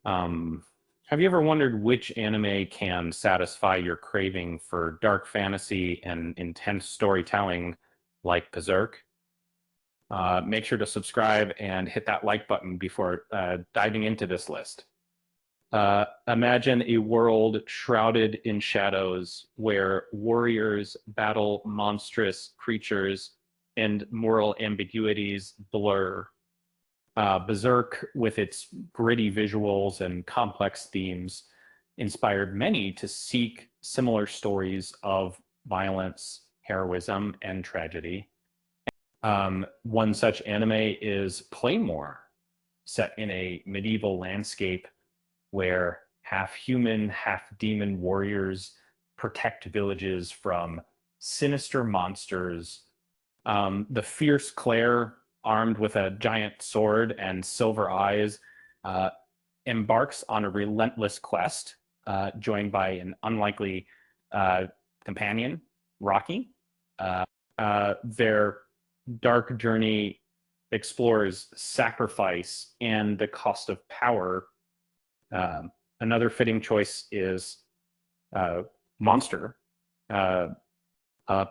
Um, have you ever wondered which anime can satisfy your craving for dark fantasy and intense storytelling like Berserk? Make sure to subscribe and hit that like button before diving into this list. Imagine a world shrouded in shadows where warriors battle monstrous creatures and moral ambiguities blur. Berserk, with its gritty visuals and complex themes, inspired many to seek similar stories of violence, heroism, and tragedy. One such anime is Claymore, set in a medieval landscape where half human, half demon warriors protect villages from sinister monsters. The fierce Claire, armed with a giant sword and silver eyes, uh, embarks on a relentless quest, joined by an unlikely uh, companion, Rocky. Their dark journey explores sacrifice and the cost of power. Another fitting choice is uh, Monster. Uh,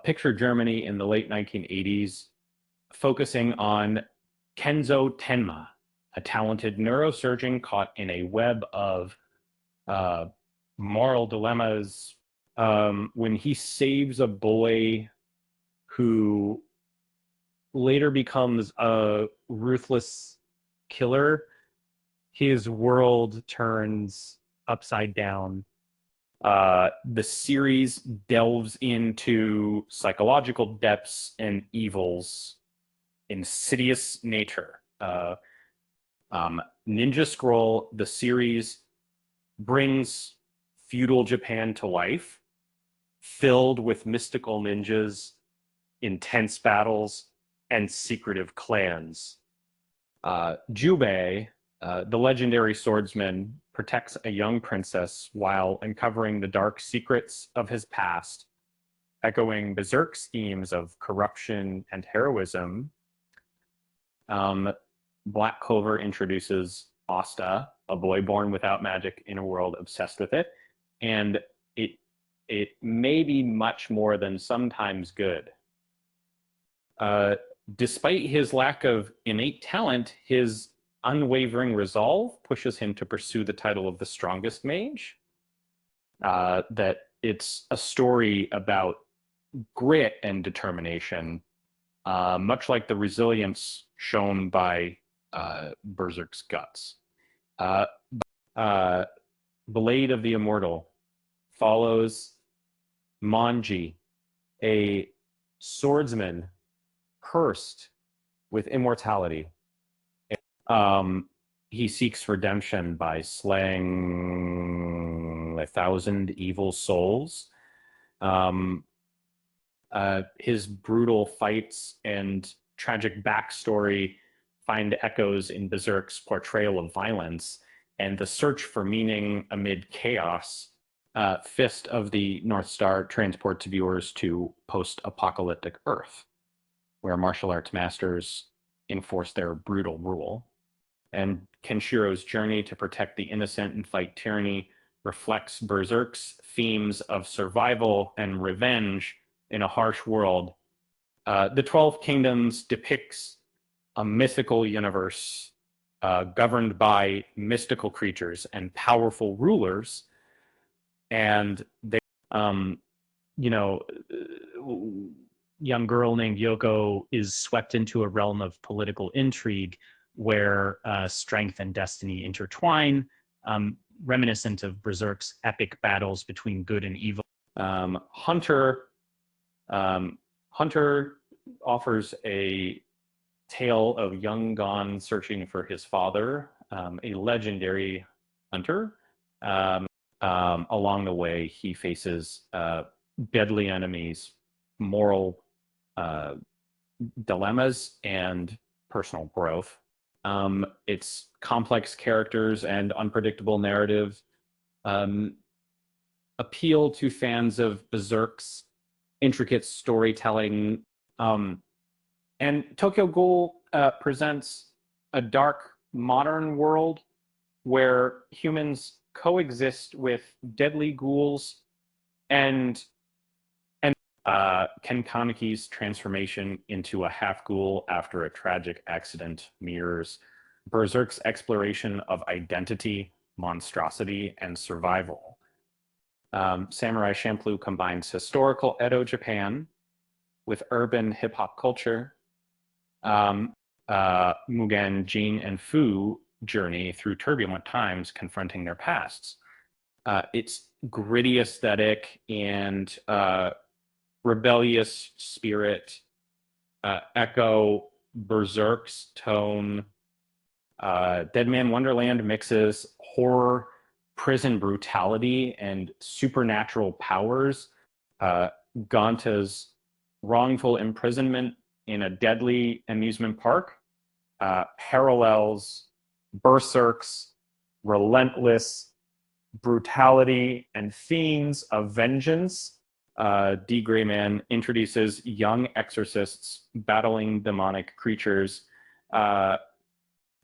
Picture Germany in the late 1980s, focusing on Kenzo Tenma, a talented neurosurgeon caught in a web of uh, moral dilemmas. When he saves a boy who later becomes a ruthless killer, his world turns upside down. The series delves into psychological depths and evil's insidious nature. Ninja Scroll, the series, brings feudal Japan to life, filled with mystical ninjas, intense battles, and secretive clans. Jubei, the legendary swordsman, protects a young princess while uncovering the dark secrets of his past, echoing Berserk's themes of corruption and heroism. Um, Black Clover introduces Asta, a boy born without magic in a world obsessed with it, and it it may be much more than sometimes good. Uh, Despite his lack of innate talent, his unwavering resolve pushes him to pursue the title of the strongest mage. That it's a story about grit and determination, much like the resilience shown by Berserk's guts. Uh, uh, Blade of the Immortal follows Manji, a swordsman cursed with immortality. Um, he seeks redemption by slaying 1,000 evil souls. Um, his brutal fights and tragic backstory find echoes in Berserk's portrayal of violence and the search for meaning amid chaos. Fist of the North Star transports viewers to post apocalyptic Earth, where martial arts masters enforce their brutal rule. And Kenshiro's journey to protect the innocent and fight tyranny reflects Berserk's themes of survival and revenge in a harsh world. The 12 Kingdoms depicts a mythical universe governed by mystical creatures and powerful rulers, and they, um, you know, young girl named Yoko is swept into a realm of political intrigue where strength and destiny intertwine, reminiscent of Berserk's epic battles between good and evil. Hunter um, Hunter offers a tale of young Gon searching for his father, a legendary hunter. Along the way, he faces deadly enemies, moral uh, dilemmas, and personal growth. Its complex characters and unpredictable narrative um, appeal to fans of Berserk's intricate storytelling. Um, and Tokyo Ghoul presents a dark modern world where humans coexist with deadly ghouls and Ken Kaneki's transformation into a half ghoul after a tragic accident mirrors Berserk's exploration of identity, monstrosity, and survival. Samurai Champloo combines historical Edo Japan with urban hip hop culture. Um, Mugen, Jin, and Fu journey through turbulent times confronting their pasts. Its gritty aesthetic and rebellious spirit echo Berserk's tone. Dead Man Wonderland mixes horror, prison brutality, and supernatural powers. Uh, Ganta's wrongful imprisonment in a deadly amusement park parallels Berserk's relentless brutality and themes of vengeance. D. Grayman introduces young exorcists battling demonic creatures,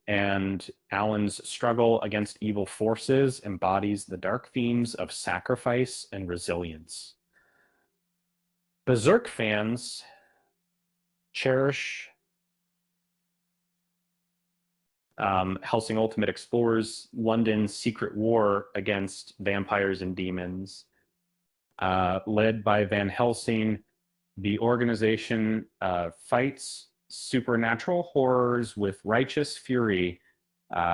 and Alan's struggle against evil forces embodies the dark themes of sacrifice and resilience. Berserk fans cherish Helsing Ultimate Explorers London's secret war against vampires and demons. Led by Van Helsing, the organization fights supernatural horrors with righteous fury,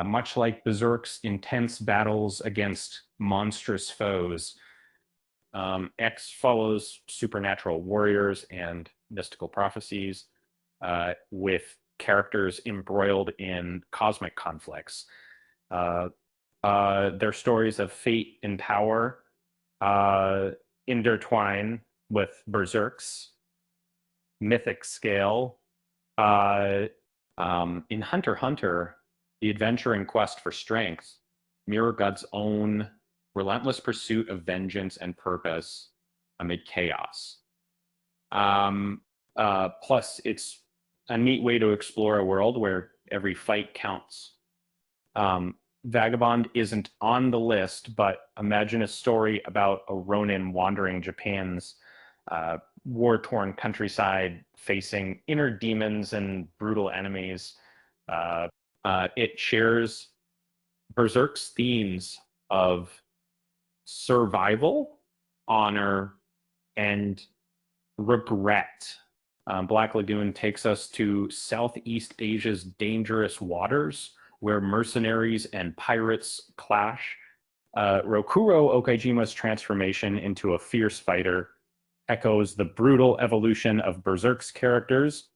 much like Berserk's intense battles against monstrous foes. X follows supernatural warriors and mystical prophecies with characters embroiled in cosmic conflicts. Their stories of fate and power intertwine with Berserk's mythic scale. In Hunter x Hunter, the adventure and quest for strength mirror God's own relentless pursuit of vengeance and purpose amid chaos. Plus, it's a neat way to explore a world where every fight counts. Vagabond isn't on the list, but imagine a story about a Ronin wandering Japan's war-torn countryside, facing inner demons and brutal enemies. It shares Berserk's themes of survival, honor, and regret. Black Lagoon takes us to Southeast Asia's dangerous waters, where mercenaries and pirates clash. Rokuro Okaijima's transformation into a fierce fighter echoes the brutal evolution of Berserk's characters.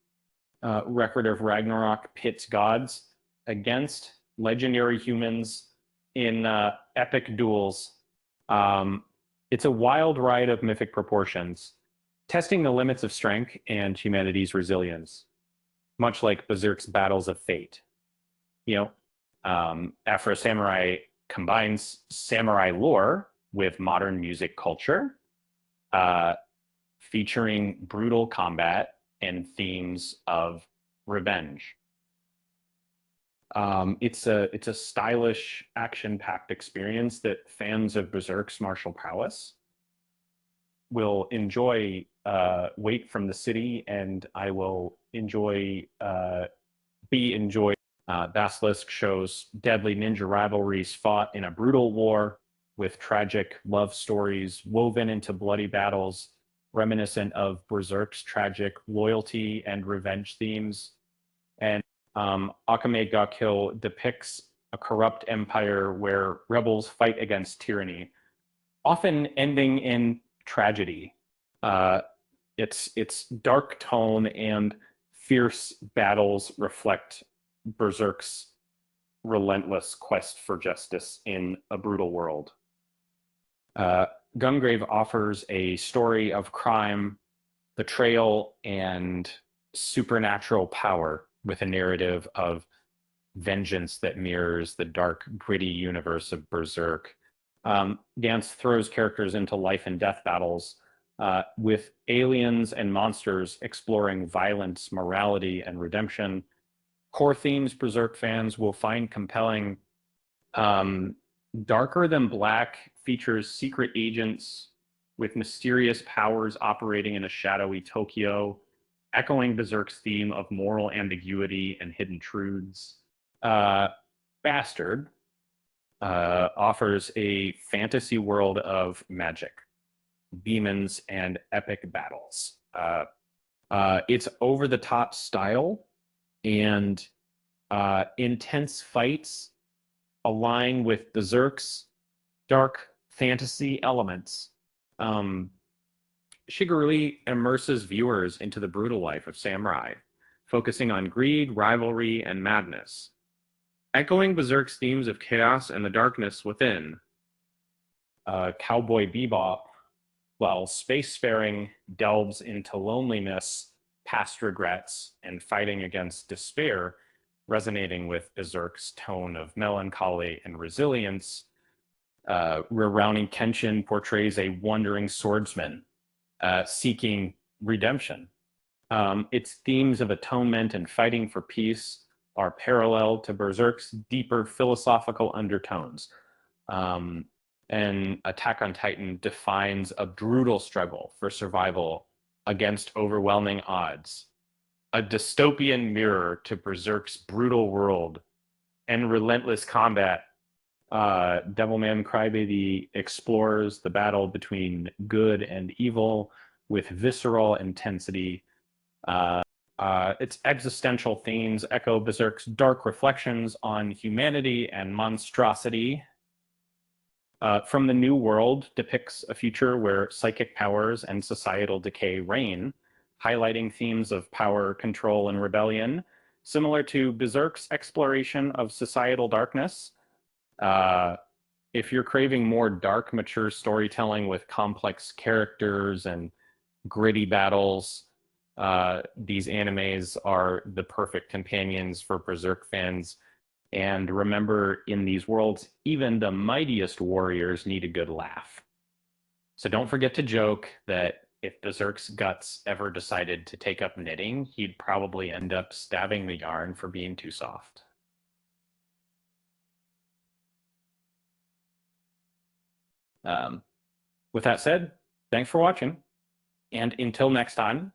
Record of Ragnarok pits gods against legendary humans in epic duels. It's a wild ride of mythic proportions, testing the limits of strength and humanity's resilience, much like Berserk's battles of fate. Afro Samurai combines samurai lore with modern music culture, featuring brutal combat and themes of revenge. It's a stylish, action-packed experience that fans of Berserk's martial prowess will enjoy. Wait from the City, and I will enjoyed. Basilisk shows deadly ninja rivalries fought in a brutal war with tragic love stories woven into bloody battles, reminiscent of Berserk's tragic loyalty and revenge themes. And Akame ga Kill depicts a corrupt empire where rebels fight against tyranny, often ending in tragedy. Its dark tone and fierce battles reflect Berserk's relentless quest for justice in a brutal world. Gungrave offers a story of crime, betrayal, and supernatural power with a narrative of vengeance that mirrors the dark, gritty universe of Berserk. Gantz throws characters into life and death battles with aliens and monsters exploring violence, morality, and redemption. Core themes Berserk fans will find compelling, Um, Darker Than Black features secret agents with mysterious powers operating in a shadowy Tokyo, echoing Berserk's theme of moral ambiguity and hidden truths. Uh, Bastard offers a fantasy world of magic, demons, and epic battles. It's over the top style and intense fights align with Berserk's dark fantasy elements. Um, Shigaruri immerses viewers into the brutal life of samurai, focusing on greed, rivalry, and madness. Echoing Berserk's themes of chaos and the darkness within, Cowboy Bebop, while spacefaring delves into loneliness, past regrets, and fighting against despair, resonating with Berserk's tone of melancholy and resilience. Rurouni Kenshin portrays a wandering swordsman seeking redemption. Its themes of atonement and fighting for peace are parallel to Berserk's deeper philosophical undertones. Um, and Attack on Titan defines a brutal struggle for survival against overwhelming odds, a dystopian mirror to Berserk's brutal world and relentless combat. Devilman Crybaby explores the battle between good and evil with visceral intensity. Uh, its existential themes echo Berserk's dark reflections on humanity and monstrosity. From the New World depicts a future where psychic powers and societal decay reign, highlighting themes of power, control, and rebellion, similar to Berserk's exploration of societal darkness. Uh, if you're craving more dark, mature storytelling with complex characters and gritty battles, these animes are the perfect companions for Berserk fans. And remember, in these worlds, even the mightiest warriors need a good laugh. So don't forget to joke that if Berserk's guts ever decided to take up knitting, he'd probably end up stabbing the yarn for being too soft. Um, with that said, thanks for watching. And until next time,